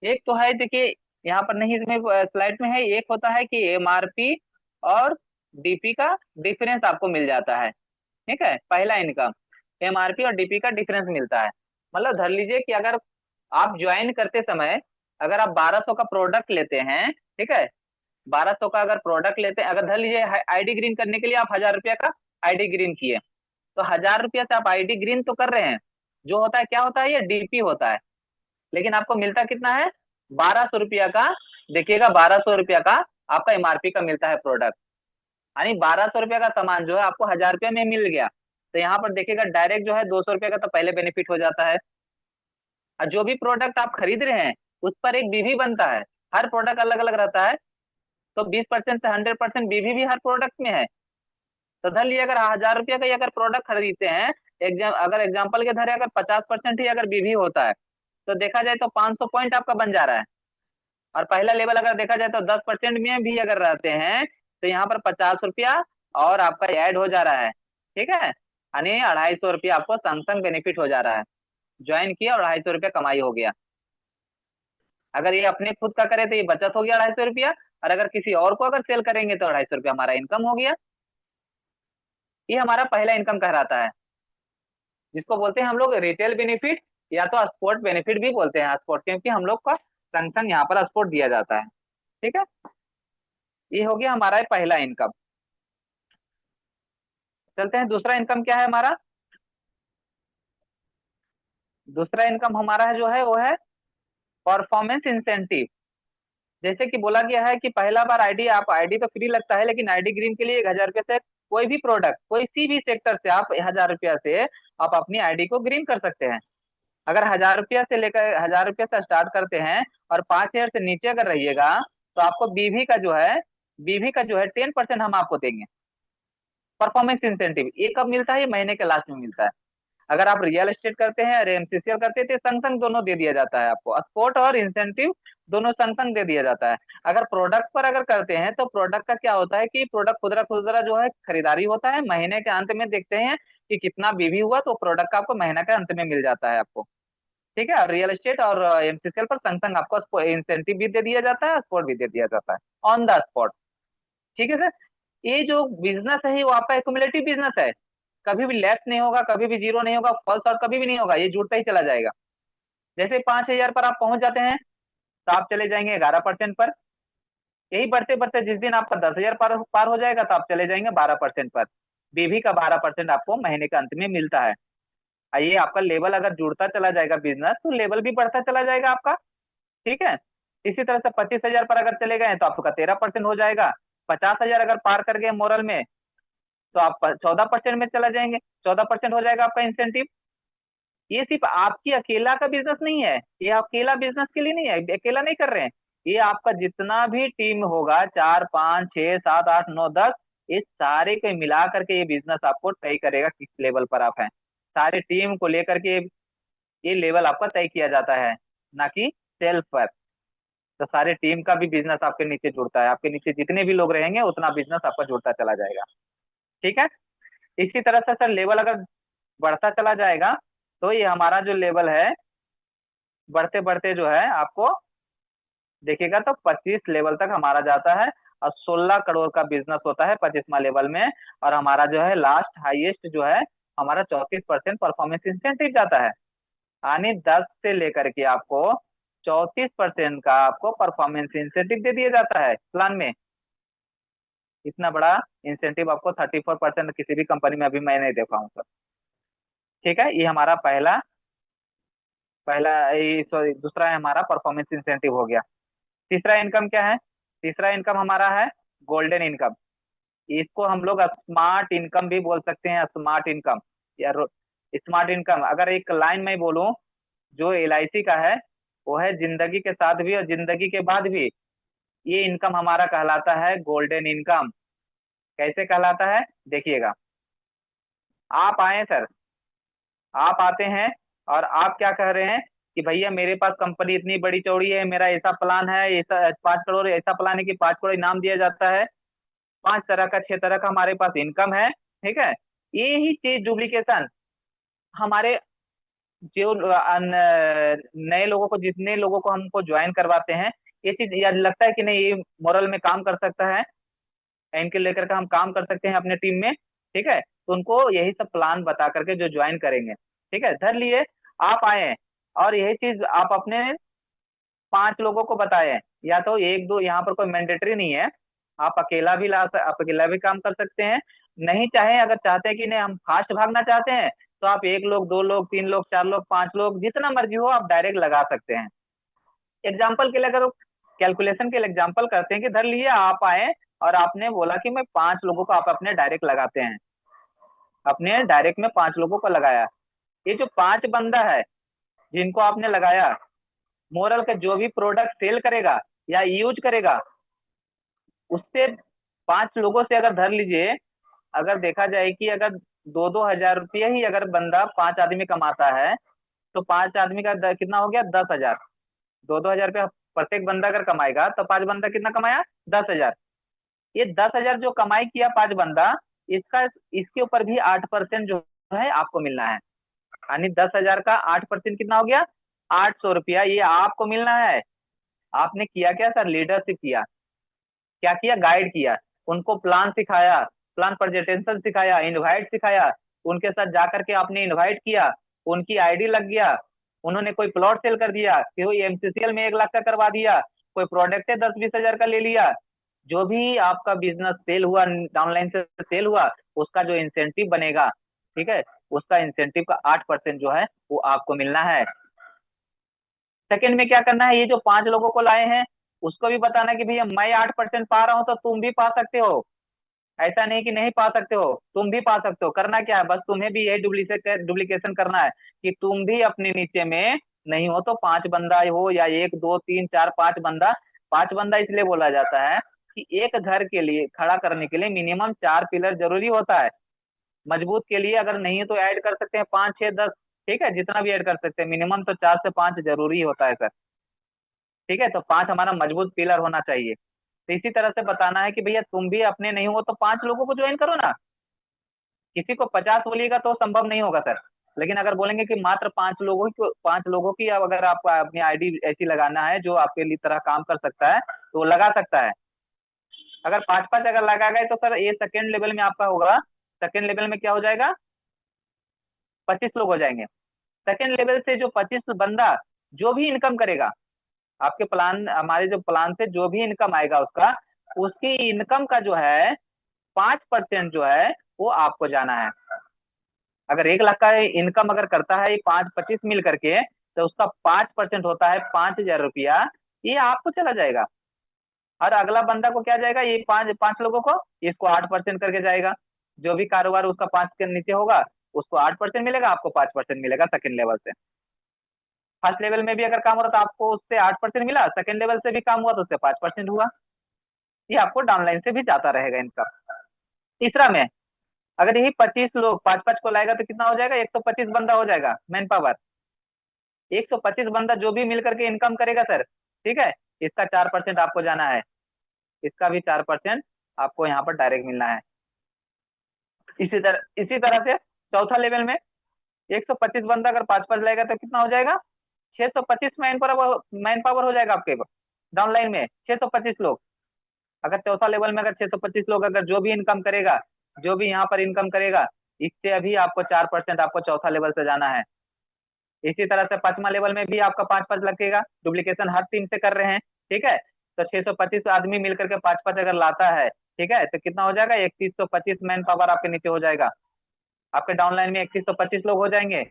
एक तो है, देखिए यहाँ पर नहीं, इसमें स्लाइड में है, एक होता है कि एमआरपी और डीपी का डिफरेंस आपको मिल जाता है। ठीक है, पहला इनकम एमआरपी और डीपी का डिफरेंस मिलता है। मतलब धर लीजिए कि अगर आप ज्वाइन करते समय अगर आप 1200 का प्रोडक्ट लेते हैं, ठीक है, 1200 का अगर प्रोडक्ट लेते हैं, अगर धर लीजिए आईडी ग्रीन करने के लिए आप 1000 रुपया का आईडी ग्रीन किए, तो 1000 रुपया से आप आईडी ग्रीन तो कर रहे हैं, जो होता है क्या होता है, ये डीपी होता है। लेकिन आपको मिलता कितना है, 1200 रुपया का। देखिएगा 1200 रुपया का आपका एमआरपी का मिलता है प्रोडक्ट, यानी 1200 रुपया का सामान जो है आपको 1000 रुपया में मिल गया। तो यहाँ पर देखिएगा डायरेक्ट जो है 200 रुपया का तो पहले बेनिफिट हो जाता है। और जो भी प्रोडक्ट आप खरीद रहे हैं उस पर एक बीवी बनता है। हर प्रोडक्ट अलग अलग रहता है, तो 20% से 100% बीवी भी हर प्रोडक्ट में है। तो धर लिए अगर 1000 रुपया का ही अगर प्रोडक्ट खरीदते हैं, अगर एग्जाम्पल के धरे अगर 50% ही अगर बीवी होता है, तो देखा जाए तो 500 पॉइंट आपका बन जा रहा है। और पहला लेवल अगर देखा जाए तो 10% में भी अगर रहते हैं, तो यहाँ पर 50 रुपया और आपका ऐड हो जा रहा है। ठीक है, यानी 250 रुपया आपको संग संग बेनिफिट हो जा रहा है। ज्वाइन किया और 250 रुपया कमाई हो गया। अगर ये अपने खुद का करे तो ये बचत हो गया 250 रुपया, और अगर किसी और को अगर सेल करेंगे तो 250 रुपया हमारा इनकम हो गया। ये हमारा पहला इनकम कहलाता है, जिसको बोलते हैं हम लोग रिटेल बेनिफिट, या तो स्पोर्ट बेनिफिट भी बोलते हैं। स्पोर्ट क्योंकि हम लोग का संग संग यहाँ पर स्पोर्ट दिया जाता है। ठीक है, ये हो गया हमारा पहला इनकम। चलते हैं दूसरा इनकम क्या है हमारा। दूसरा इनकम हमारा है जो है वो है परफॉर्मेंस इंसेंटिव। जैसे कि बोला गया है कि पहला बार आईडी, आप आईडी तो फ्री लगता है, लेकिन आईडी ग्रीन के लिए 1000 रुपये से कोई भी प्रोडक्ट कोई सी भी सेक्टर से आप 1000 रुपया से आप अपनी आईडी को ग्रीन कर सकते हैं। अगर 1000 रुपया से लेकर 1000 रुपया से स्टार्ट करते हैं और 5000 से नीचे अगर रहिएगा, तो आपको बीवी का जो है 10% हम आपको देंगे। परफॉर्मेंस इंसेंटिव ये कब मिलता है, ये महीने के लास्ट में मिलता है। अगर आप रियल एस्टेट करते हैं और एमसीसीएल करते हैं तो संग संग दोनों दे दिया जाता है आपको, स्पोर्ट और इंसेंटिव दोनों संग संग दे दिया जाता है। अगर प्रोडक्ट पर अगर करते हैं तो प्रोडक्ट का क्या होता है कि प्रोडक्ट खुदरा खुदरा जो है खरीदारी होता है, महीने के अंत में देखते हैं कि कितना बीवी हुआ, तो प्रोडक्ट का आपको महीना के अंत में मिल जाता है आपको। ठीक है, रियल एस्टेट और एमसीसीएल पर संग संग आपको इंसेंटिव भी दे दिया जाता है, स्पोर्ट भी दे दिया जाता है ऑन द स्पॉट। ठीक है सर, ये जो बिजनेस है वो आपका एक्युमुलेटिव बिजनेस है। कभी भी लेस नहीं होगा, कभी भी जीरो नहीं होगा, फॉल्स और कभी भी नहीं होगा, ये जुड़ता ही चला जाएगा। जैसे 5000 पर आप पहुंच जाते हैं, तो आप चले जाएंगे 11% पर। यही बढ़ते बढ़ते जिस दिन आपका 10,000 पार हो जाएगा, तो आप चले जाएंगे 12% पर। बीवी का 12% आपको महीने के अंत में मिलता है। ये आपका लेवल अगर जुड़ता चला जाएगा बिजनेस, तो लेवल भी बढ़ता चला जाएगा आपका। ठीक है, इसी तरह से 25,000 पर अगर चले गए तो आपका 13% हो जाएगा। 50,000 अगर पार कर गए मोरल में, तो आप 14% में चला जाएंगे, 14% हो जाएगा आपका इंसेंटिव। ये सिर्फ आपकी अकेला का बिजनेस नहीं है, ये अकेला बिजनेस के लिए नहीं है, अकेला नहीं कर रहे हैं। ये आपका जितना भी टीम होगा, 4 5 6 7 8 9 10, इस सारे को मिला करके ये बिजनेस आपको तय करेगा किस लेवल पर आप हैं। सारे टीम को लेकर के ये लेवल आपका तय किया जाता है, ना कि सेल्फ पर। तो सारे टीम का भी बिजनेस आपके नीचे जुड़ता है, आपके नीचे जितने भी लोग रहेंगे उतना बिजनेस आपका जुड़ता चला जाएगा। ठीक है, इसी तरह से सर लेवल अगर बढ़ता चला जाएगा, तो ये हमारा जो लेवल है बढ़ते बढ़ते जो है आपको देखिएगा तो 25 लेवल तक हमारा जाता है। और 16 करोड़ का बिजनेस होता है 25वां लेवल में। और हमारा जो है लास्ट हाईएस्ट जो है हमारा 34% परफॉर्मेंस इंसेंटिव जाता है। यानी 10 से लेकर के आपको 34% का आपको परफॉर्मेंस इंसेंटिव दे दिया जाता है प्लान में। इतना बड़ा इंसेंटिव आपको 34% किसी भी कंपनी में अभी मैं नहीं देखा हूँ सर। ठीक है, ये हमारा पहला पहला ये सॉरी दूसरा है हमारा परफॉर्मेंस इंसेंटिव हो गया। तीसरा इनकम क्या है, तीसरा इनकम हमारा है गोल्डन इनकम। इसको हम लोग स्मार्ट इनकम भी बोल सकते हैं, स्मार्ट इनकम या स्मार्ट इनकम। अगर एक लाइन में बोलूं, जो एलआईसी का है वो है जिंदगी के साथ भी और जिंदगी के बाद भी। ये इनकम हमारा कहलाता है गोल्डन इनकम। कैसे कहलाता है देखिएगा। आप आए सर, आप आते हैं और आप क्या कह रहे हैं कि भैया मेरे पास कंपनी इतनी बड़ी चौड़ी है, मेरा ऐसा प्लान है, ऐसा 5 करोड़ ऐसा प्लान है कि 5 करोड़ इनाम दिया जाता है, 5 तरह का 6 तरह का हमारे पास इनकम है, ठीक है। ये ही चीज डुप्लीकेशन हमारे जो नए लोगों को, जितने लोगों को हमको ज्वाइन करवाते हैं, ये चीज याद लगता है कि नहीं ये मोरल में काम कर सकता है, इनके लेकर के हम काम कर सकते हैं अपने टीम में, ठीक है, तो उनको यही सब प्लान बता करके जो ज्वाइन करेंगे, ठीक है, धर लिए आप आए हैं, और यही चीज आप अपने 5 लोगों को बताए, या तो एक दो, यहाँ पर कोई मैंडेटरी नहीं है, आप अकेला भी आप अकेला भी काम कर सकते हैं, नहीं चाहे अगर चाहते हैं कि नहीं हम फास्ट भागना चाहते हैं, तो आप 1 लोग 2 लोग 3 लोग 4 लोग 5 लोग जितना मर्जी हो आप डायरेक्ट लगा सकते हैं। एग्जाम्पल के लिए अगर कैलकुलेशन के लिए एग्जाम्पल करते हैं कि धर लिए आप आए और आपने बोला कि मैं 5 लोगों को आप अपने डायरेक्ट लगाते हैं, अपने डायरेक्ट में 5 लोगों को लगाया, ये जो 5 बंदा है जिनको आपने लगाया, मोरल का जो भी प्रोडक्ट सेल करेगा या यूज करेगा, उससे 5 लोगों से अगर धर लीजिए, अगर देखा जाए कि अगर 2-2 हजार रुपये ही अगर बंदा 5 आदमी कमाता है, तो 5 आदमी का कितना हो गया, 10 हजार। 2-2 हजार रुपया प्रत्येक बंदा अगर कमाएगा तो 5 बंदा कितना कमाया, 10 हजार। ये 10 हजार जो कमाई किया 5 बंदा, इसका इसके ऊपर भी 8% जो है आपको मिलना है, यानी 10 हजार का 8% कितना हो गया, 800 रुपया, ये आपको मिलना है। आपने किया क्या सर, लीडरशिप किया, क्या किया, गाइड किया, उनको प्लान सिखाया, प्लान प्रेजेंटेशन सिखाया, इनवाइट सिखाया, उनके साथ जाकर के आपने इनवाइट किया, उनकी आईडी लग गया, उन्होंने कोई प्लॉट सेल कर दिया, कोई एमसीसीएल में 1 लाख का करवा दिया, कोई प्रोडक्ट है 10-20 हजार का ले लिया, जो भी आपका बिजनेस सेल हुआ, डाउनलाइन से सेल हुआ, उसका जो इंसेंटिव बनेगा, ठीक है, उसका इंसेंटिव का 8% जो है वो आपको मिलना है। सेकंड में क्या करना है, ये जो 5 लोगों को लाए हैं उसको भी बताना है कि भैया मैं 8% पा रहा हूं तो तुम भी पा सकते हो, ऐसा नहीं कि नहीं पा सकते हो, तुम भी पा सकते हो। करना क्या है, बस तुम्हें भी यही डुप्लीकेशन करना है कि तुम भी अपने नीचे में नहीं हो तो 5 बंदा हो, या 1 2 3 4 5 बंदा। 5 बंदा इसलिए बोला जाता है कि एक घर के लिए खड़ा करने के लिए मिनिमम 4 पिलर जरूरी होता है। मजबूत के लिए अगर नहीं है तो ऐड कर सकते हैं 5 6 10, ठीक है, जितना भी ऐड कर सकते हैं, मिनिमम तो 4 से 5 जरूरी होता है सर, ठीक है, तो 5 हमारा मजबूत पिलर होना चाहिए। तो इसी तरह से बताना है कि भैया तुम भी अपने नहीं हो तो 5 लोगों को ज्वाइन करो ना। किसी को 50 बोलिएगा तो संभव नहीं होगा सर, लेकिन अगर बोलेंगे कि मात्र 5 लोगों की अब अगर आप अपनी आईडी ऐसी लगाना है जो आपके लिए तरह काम कर सकता है, तो वो लगा सकता है। अगर 5 5 अगर लगा गए तो सर ये सेकेंड लेवल में आपका होगा, सेकेंड लेवल में क्या हो जाएगा, 25 लोग हो जाएंगे। सेकेंड लेवल से जो 25 बंदा जो भी इनकम करेगा, आपके प्लान, हमारे जो प्लान से जो भी इनकम आएगा उसका, उसकी इनकम का जो है 5% जो है वो आपको जाना है। अगर 1 लाख का इनकम अगर करता है ये 5 25 मिल करके, तो उसका 5% होता है 5 हजार रुपया, ये आपको चला जाएगा। और अगला बंदा को क्या जाएगा, ये 5 5 लोगों को इसको 8% करके जाएगा। जो भी कारोबार उसका 5 के नीचे होगा उसको 8% मिलेगा, आपको 5% मिलेगा सेकंड लेवल से। फर्स्ट लेवल में भी अगर काम हो रहा तो आपको उससे 8% मिला, सेकंड लेवल से भी काम हुआ तो उससे 5% हुआ। ये आपको डाउनलाइन से भी जाता रहेगा इनका। तीसरा में, अगर यही 25 लोग 5 5 को लाएगा तो कितना हो जाएगा, 125 बंदा हो जाएगा मैन पावर। 125 बंदा जो भी मिल करके इनकम करेगा सर, ठीक है, इसका 4% आपको जाना है, इसका भी 4% आपको यहाँ पर डायरेक्ट मिलना है। इसी तरह से चौथा लेवल में 125 बंदा अगर 5 5 लाएगा तो कितना हो जाएगा, 625 मैन पावर हो जाएगा आपके डाउनलाइन में, 625 लोग। अगर चौथा लेवल में अगर 625 लोग अगर जो भी इनकम करेगा, जो भी यहाँ पर इनकम करेगा, इससे अभी आपको 4% आपको चौथा लेवल से जाना है। इसी तरह से 5वां लेवल में भी आपका 5 5 लगेगा, डुप्लीकेशन हर टीम से कर रहे हैं, ठीक है। तो 625 आदमी मिलकर के 5 5 अगर लाता है, ठीक है, तो कितना हो जाएगा, 3125 मैन पावर आपके नीचे हो जाएगा। आपके डाउनलाइन में 3125 लोग हो जाएंगे।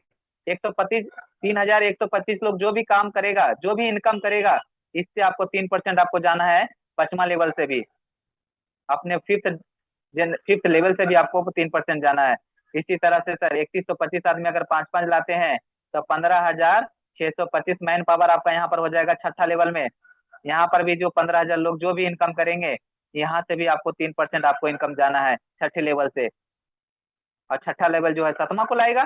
125 3125 लोग जो भी काम करेगा, जो भी इनकम करेगा, इससे आपको 3% आपको जाना है 5वां लेवल से भी। अपने फिफ्थ लेवल से भी आपको 3% जाना है। इसी तरह से सर 3125 आदमी अगर 5 5 लाते हैं तो 15,625 मैन पावर आपका यहाँ पर हो जाएगा छठा लेवल में। यहाँ पर भी जो 15,000 लोग जो भी इनकम करेंगे, यहाँ से भी आपको 3% आपको इनकम जाना है छठे लेवल से। और छठा लेवल जो है 7वां को लाएगा,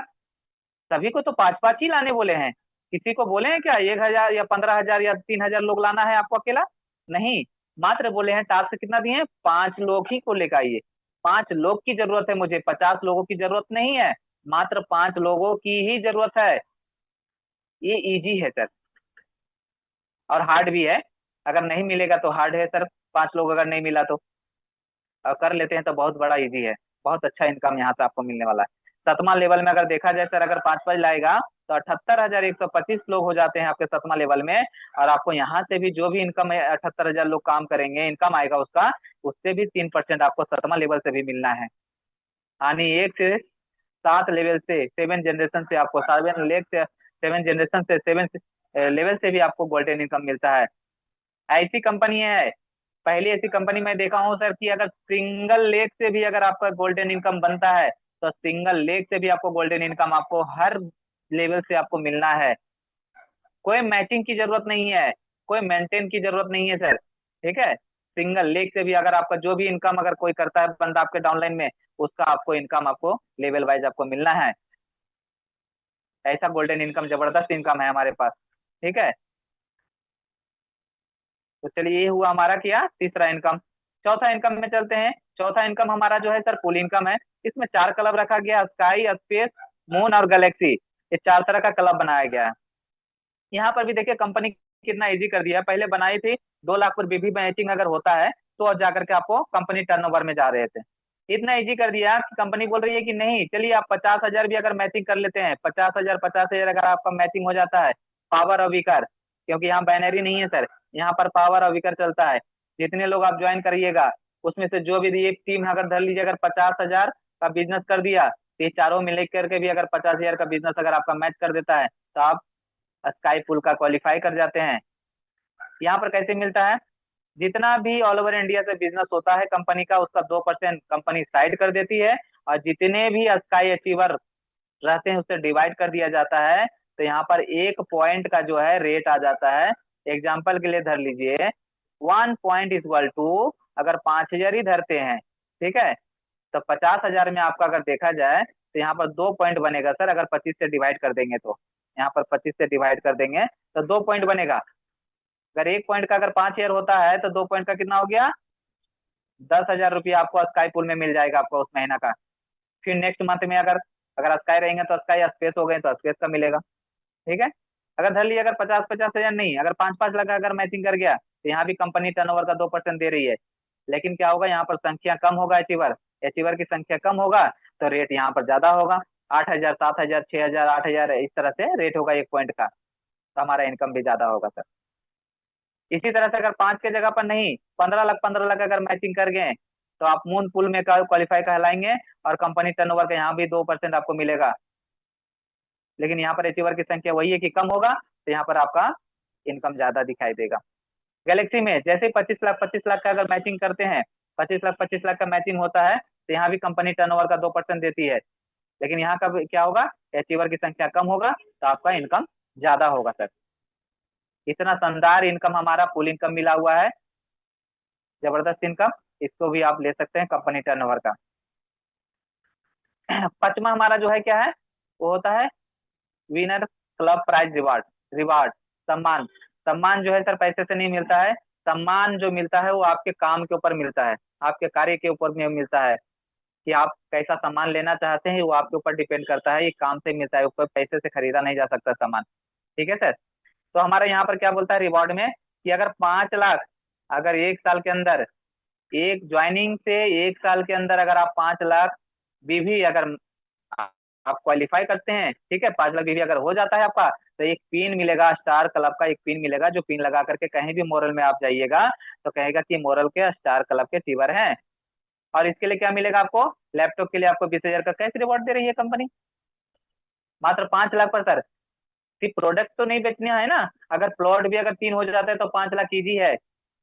सभी को तो 5-5 ही लाने बोले हैं। किसी को बोले हैं क्या 1,000 या 15,000 या 3,000 लोग लाना है आपको अकेला? नहीं। मात्र बोले हैं टास्क कितना दिए हैं, 5 लोग ही को लेकर आइए। 5 लोग की जरूरत है मुझे, 50 लोगों की जरूरत नहीं है। मात्र 5 लोगों की ही जरूरत है। ये इजी है सर, और हार्ड भी है। अगर नहीं मिलेगा तो हार्ड है सर, 5 लोग अगर नहीं मिला तो। कर लेते हैं तो बहुत बड़ा इजी है। बहुत अच्छा इनकम यहाँ से आपको मिलने वाला है। 7वां लेवल में अगर देखा जाए सर, अगर 5-5 लाएगा तो 78,125 लोग हो जाते हैं आपके 7वां लेवल में। और आपको यहाँ से भी जो भी इनकम है, 78,000 लोग काम करेंगे, इनकम आएगा उसका, उससे भी 3% आपको 7वां लेवल से भी मिलना है। यानी 1 से 7 लेवल से, 7 जनरेशन से आपको 7 लेग से, 7 जनरेशन से, 7 लेवल से भी आपको गोल्डन इनकम मिलता है। ऐसी कंपनी है, पहली ऐसी कंपनी मैं देखा हूँ सर कि अगर सिंगल लेग से भी अगर आपका गोल्डन इनकम बनता है, तो सिंगल लेग से भी आपको गोल्डन इनकम आपको हर लेवल से आपको मिलना है। कोई मैचिंग की जरूरत नहीं है, कोई मेंटेन की जरूरत नहीं है सर। ठीक है, सिंगल लेग से भी अगर आपका जो भी इनकम अगर कोई करता है बंदा आपके डाउनलाइन में, उसका आपको इनकम आपको लेवल वाइज आपको मिलना है। ऐसा गोल्डन इनकम, जबरदस्त इनकम है हमारे पास। ठीक है, तो चलिए ये हुआ हमारा क्या, तीसरा इनकम। चौथा इनकम में चलते हैं। चौथा इनकम हमारा जो है सर फुल इनकम है। इसमें 4 क्लब रखा गया, स्काई, स्पेस, मून और गैलेक्सी। ये 4 तरह का क्लब बनाया गया है। यहाँ पर भी देखिए कंपनी कितना इजी कर दिया है। पहले बनाई थी 2 लाख पर बीबी मैचिंग अगर होता है तो अब जाकर के आपको कंपनी टर्नओवर में जा रहे थे। इतना इजी कर दिया कि कंपनी बोल रही है कि नहीं चलिए आप 50,000 भी अगर मैचिंग कर लेते हैं, 50,000, 50,000 अगर आपका मैचिंग हो जाता है, पावर और विकर, क्योंकि यहाँ बाइनरी नहीं है सर, यहाँ पर पावर और विकर चलता है। जितने लोग आप ज्वाइन करिएगा उसमें से जो भी एक टीम अगर धर लीजिए, अगर 50,000 का बिजनेस कर दिया, तो ये चारों मिल करके भी अगर 50,000 का बिजनेस अगर आपका मैच कर देता है, तो आप स्काई पुल का क्वालिफाई कर जाते हैं। यहाँ पर कैसे मिलता है, जितना भी ऑल ओवर इंडिया से बिजनेस होता है कंपनी का, उसका 2% कंपनी साइड कर देती है। और जितने भी स्काई अचीवर रहते हैं उससे डिवाइड कर दिया जाता है। तो यहाँ पर 1 पॉइंट का जो है रेट आ जाता है। एग्जाम्पल के लिए धर लीजिए, 1 पॉइंट इक्वल टू, अगर 5,000 ही धरते हैं, ठीक है, तो 50,000 में आपका अगर देखा जाए तो यहाँ पर 2 पॉइंट बनेगा सर। अगर 25 से डिवाइड कर देंगे तो, यहाँ पर 25 से डिवाइड कर देंगे तो 2 पॉइंट बनेगा। अगर 1 पॉइंट का अगर 5,000 होता है तो 2 पॉइंट का कितना हो गया, 10,000 रुपया आपको स्काई पुल में मिल जाएगा आपको उस महीना का। फिर नेक्स्ट मंथ में अगर अगर स्काई रहेंगे तो स्काई, स्पेस हो गए तो स्पेस का मिलेगा। ठीक है, अगर धर लिया अगर 50-50 हजार नहीं, अगर 5-5 लाख का अगर मैचिंग कर गया, तो यहाँ भी कंपनी टर्नओवर का 2% दे रही है। लेकिन क्या होगा, यहाँ पर संख्या कम होगा, अचीवर अचीवर की संख्या कम होगा, तो रेट यहाँ पर ज्यादा होगा। 8,000, 7,000, 6,000, 8,000 इस तरह से रेट होगा 1 पॉइंट का, तो हमारा इनकम भी ज्यादा होगा सर। इसी तरह से अगर 5 के जगह पर नहीं, 15 लाख, 15 लाख अगर मैचिंग कर गए, तो आप मून पुल में क्वालिफाई कहलाएंगे, और कंपनी टर्नओवर का यहाँ भी 2% आपको मिलेगा। लेकिन यहाँ पर अचीवर की संख्या वही है कि कम होगा, तो यहाँ पर आपका इनकम ज्यादा दिखाई देगा। गैलेक्सी में जैसे 25 लाख, 25 लाख का अगर मैचिंग करते हैं, 25 लाख, 25 लाख का मैचिंग होता है, तो यहाँ भी कंपनी टर्नओवर का 2% देती है। लेकिन यहाँ का क्या होगा, अचीवर की संख्या कम होगा, तो आपका इनकम ज्यादा होगा सर। इतना शानदार इनकम हमारा फुल इनकम मिला हुआ है, जबरदस्त इनकम। इसको भी आप ले सकते हैं कंपनी टर्नओवर का। पांचवा हमारा जो है क्या है, वो होता है winner club prize reward. Reward, सम्मान। सम्मान जो है सर पैसे से नहीं मिलता है। सम्मान जो मिलता है वो आपके काम के ऊपर मिलता है, आपके कार्य के ऊपर में मिलता है। कि आप कैसा सामान लेना चाहते हैं वो आपके ऊपर डिपेंड करता है, ये काम से मिलता है, ऊपर पैसे से खरीदा नहीं जा सकता सामान। ठीक है सर, तो हमारा यहाँ पर क्या बोलता है रिवॉर्ड में, कि अगर 5 लाख, अगर 1 साल के अंदर, एक ज्वाइनिंग से 1 साल के अंदर अगर आप 5 लाख बीवी अगर आ- आप क्वालिफाई करते हैं, ठीक है, 5 लाख बीवी अगर हो जाता है आपका, तो एक पिन मिलेगा, स्टार क्लब का एक पिन मिलेगा, जो पिन लगा करके कहीं भी मोरल में आप जाइएगा तो कहेगा कि मोरल के स्टार क्लब के चीवर हैं। और इसके लिए क्या मिलेगा आपको, लैपटॉप के लिए आपको 20,000 का कैश रिवॉर्ड दे रही है कंपनी, मात्र 5 लाख पर सर। सिर्फ प्रोडक्ट तो नहीं बेचना है ना, अगर प्लॉट भी अगर 3 हो जाता है तो 5 लाख इजी है।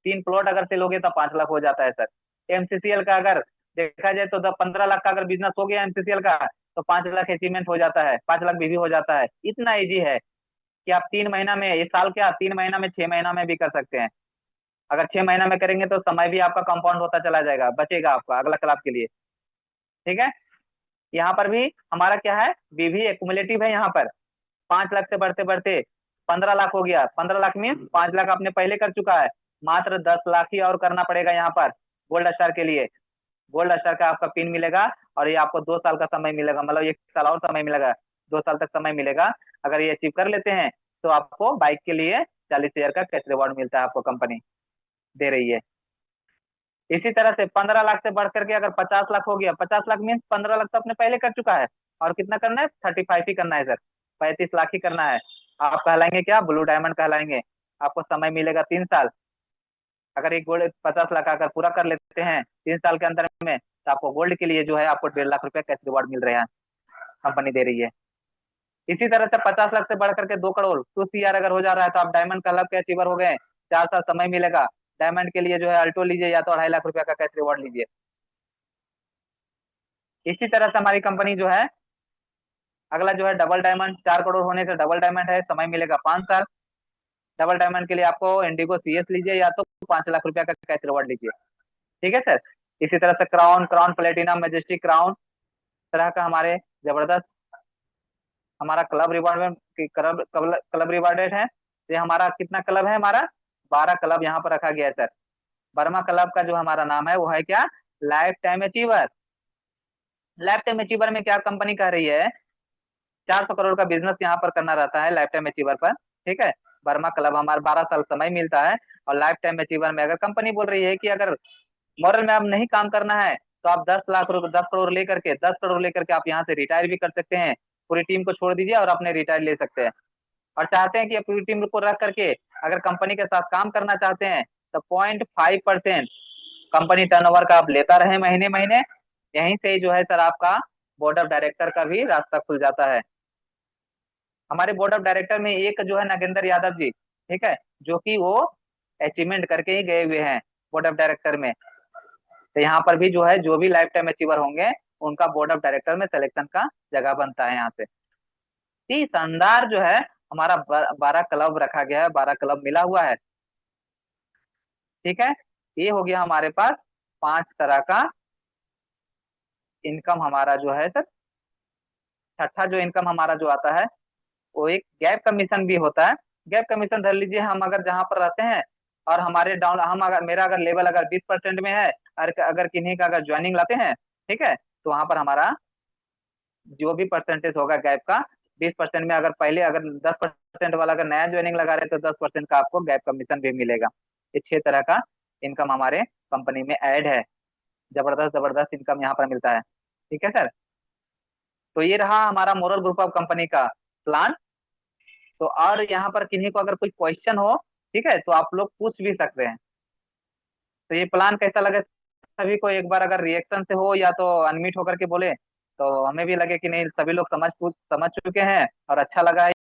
3 प्लॉट अगर सेल हो गए तो 5 लाख हो जाता है सर। एमसीसीएल का अगर देखा जाए तो 15 लाख का अगर बिजनेस हो गया एमसीसीएल का, तो 5 लाख अचीवमेंट हो जाता है, 5 लाख भी हो जाता है। इतना इजी है कि आप 3 महीना में, इस साल क्या 3 महीना में, 6 महीना में भी कर सकते हैं। अगर 6 महीना में करेंगे तो समय भी आपका कंपाउंड होता चला जाएगा, बचेगा आपका अगला क्लास के लिए। ठीक है, यहाँ पर भी हमारा क्या है, बीवी एक्युमुलेटिव है यहाँ पर। 5 लाख से बढ़ते बढ़ते 15 लाख हो गया। 15 लाख मीन 5 लाख आपने पहले कर चुका है, मात्र 10 लाख ही और करना पड़ेगा यहाँ पर गोल्ड स्टार के लिए। गोल्ड स्टार का आपका पिन मिलेगा, और ये आपको 2 साल का समय मिलेगा, मतलब 1 साल और समय मिलेगा, 2 साल तक समय मिलेगा। अगर ये अचीव कर लेते हैं तो आपको बाइक के लिए 40 हजार का कैश रिवॉर्ड मिलता है, आपको कंपनी दे रही है। इसी तरह से 15 लाख से बढ़ करके अगर 50 लाख हो गया, 50 लाख मीन 15 लाख तो आपने पहले कर चुका है, और कितना करना है, 35 ही करना है सर, 35 लाख ही करना है। आप कहलाएंगे क्या, ब्लू डायमंड कहलाएंगे। आपको समय मिलेगा 3 साल। अगर एक गोल्ड 50 लाख अगर पूरा कर लेते हैं 3 साल के अंदर में, तो आपको गोल्ड के लिए जो है आपको 1.5 लाख रुपए कैश रिवॉर्ड मिल रहा है, कंपनी दे रही है। इसी तरह से 50 लाख से बढ़ करके 2 करोड़ 2 CR अगर हो जा रहा है, तो आप डायमंड क्लब के अचीवर हो गए। 4 साल समय मिलेगा। डायमंड के लिए जो है अल्टो लीजिए, या तो 2.5 लाख रुपया का कैश रिवॉर्ड लीजिए। इसी तरह से हमारी कंपनी जो है, अगला जो है डबल डायमंड, 4 करोड़ होने से डबल डायमंड है, समय मिलेगा 5 साल। डबल डायमंड के लिए आपको इंडिगो CS लीजिए, या तो 5 लाख रुपया का कैश रिवॉर्ड लीजिए। ठीक है सर। इसी तरह से crown, crown platinum, majestic crown तरह का हमारे जबरदस्त हमारा club reward, club club rewarded है। ये हमारा कितना क्लब है, हमारा 12 क्लब यहाँ पर रखा गया है सर। बर्मा क्लब का जो हमारा नाम है वो है क्या, life time achiever. Life time achiever में क्या कंपनी कह रही है, 400 करोड़ का बिजनेस यहाँ पर करना रहता है लाइफ टाइम अचीवर पर। ठीक है। बर्मा क्लब हमारा 12 साल समय मिलता है। और लाइफ टाइम अचीवर में अगर कंपनी बोल रही है कि अगर मॉरल में आप नहीं काम करना है, तो आप 10 लाख रुपए, 10 करोड़ लेकर के, 10 करोड़ लेकर के आप यहाँ से रिटायर भी कर सकते हैं। पूरी टीम को छोड़ दीजिए और अपने रिटायर ले सकते हैं। और चाहते हैं कि पूरी टीम को रख करके अगर कंपनी के साथ काम करना चाहते हैं, तो 0.5% कंपनी टर्नओवर का आप लेता रहे महीने महीने। यहीं से ही जो है सर आपका बोर्ड ऑफ डायरेक्टर का भी रास्ता खुल जाता है। हमारे बोर्ड ऑफ डायरेक्टर में एक जो है नागेंद्र यादव जी, ठीक है, जो कि वो अचीवमेंट करके ही गए हुए हैं बोर्ड ऑफ डायरेक्टर में। तो यहाँ पर भी जो है जो भी लाइफ टाइम अचीवर होंगे, उनका बोर्ड ऑफ डायरेक्टर में सिलेक्शन का जगह बनता है यहाँ से। ये शानदार जो है हमारा 12 क्लब रखा गया है, 12 क्लब मिला हुआ है। ठीक है। ये हो गया हमारे पास 5 तरह का इनकम हमारा जो है सर। छठा जो इनकम हमारा जो आता है, वो एक गैप कमीशन भी होता है। गैप कमीशन धर लीजिए, हम अगर जहाँ पर रहते हैं और हमारे डाउन, हम अगर मेरा अगर लेवल अगर 20% में है, और अगर किन्हीं का अगर ज्वाइनिंग लाते हैं, ठीक है, तो वहां पर हमारा जो भी परसेंटेज होगा गैप का, 20% में अगर पहले अगर 10% वाला अगर नया ज्वाइनिंग लगा रहे, तो 10% का आपको गैप कमीशन भी मिलेगा। ये 6 तरह का इनकम हमारे कंपनी में ऐड है। जबरदस्त जबरदस्त इनकम यहाँ पर मिलता है। ठीक है सर। तो ये रहा हमारा मोरल ग्रुप ऑफ कंपनी का प्लान। तो और यहाँ पर किन्हीं को अगर कोई क्वेश्चन हो, ठीक है, तो आप लोग पूछ भी सकते हैं। तो ये प्लान कैसा लगे, सभी को एक बार अगर रिएक्शन से हो, या तो अनम्यूट होकर के बोले, तो हमें भी लगे कि नहीं, सभी लोग समझ चुके हैं और अच्छा लगा है।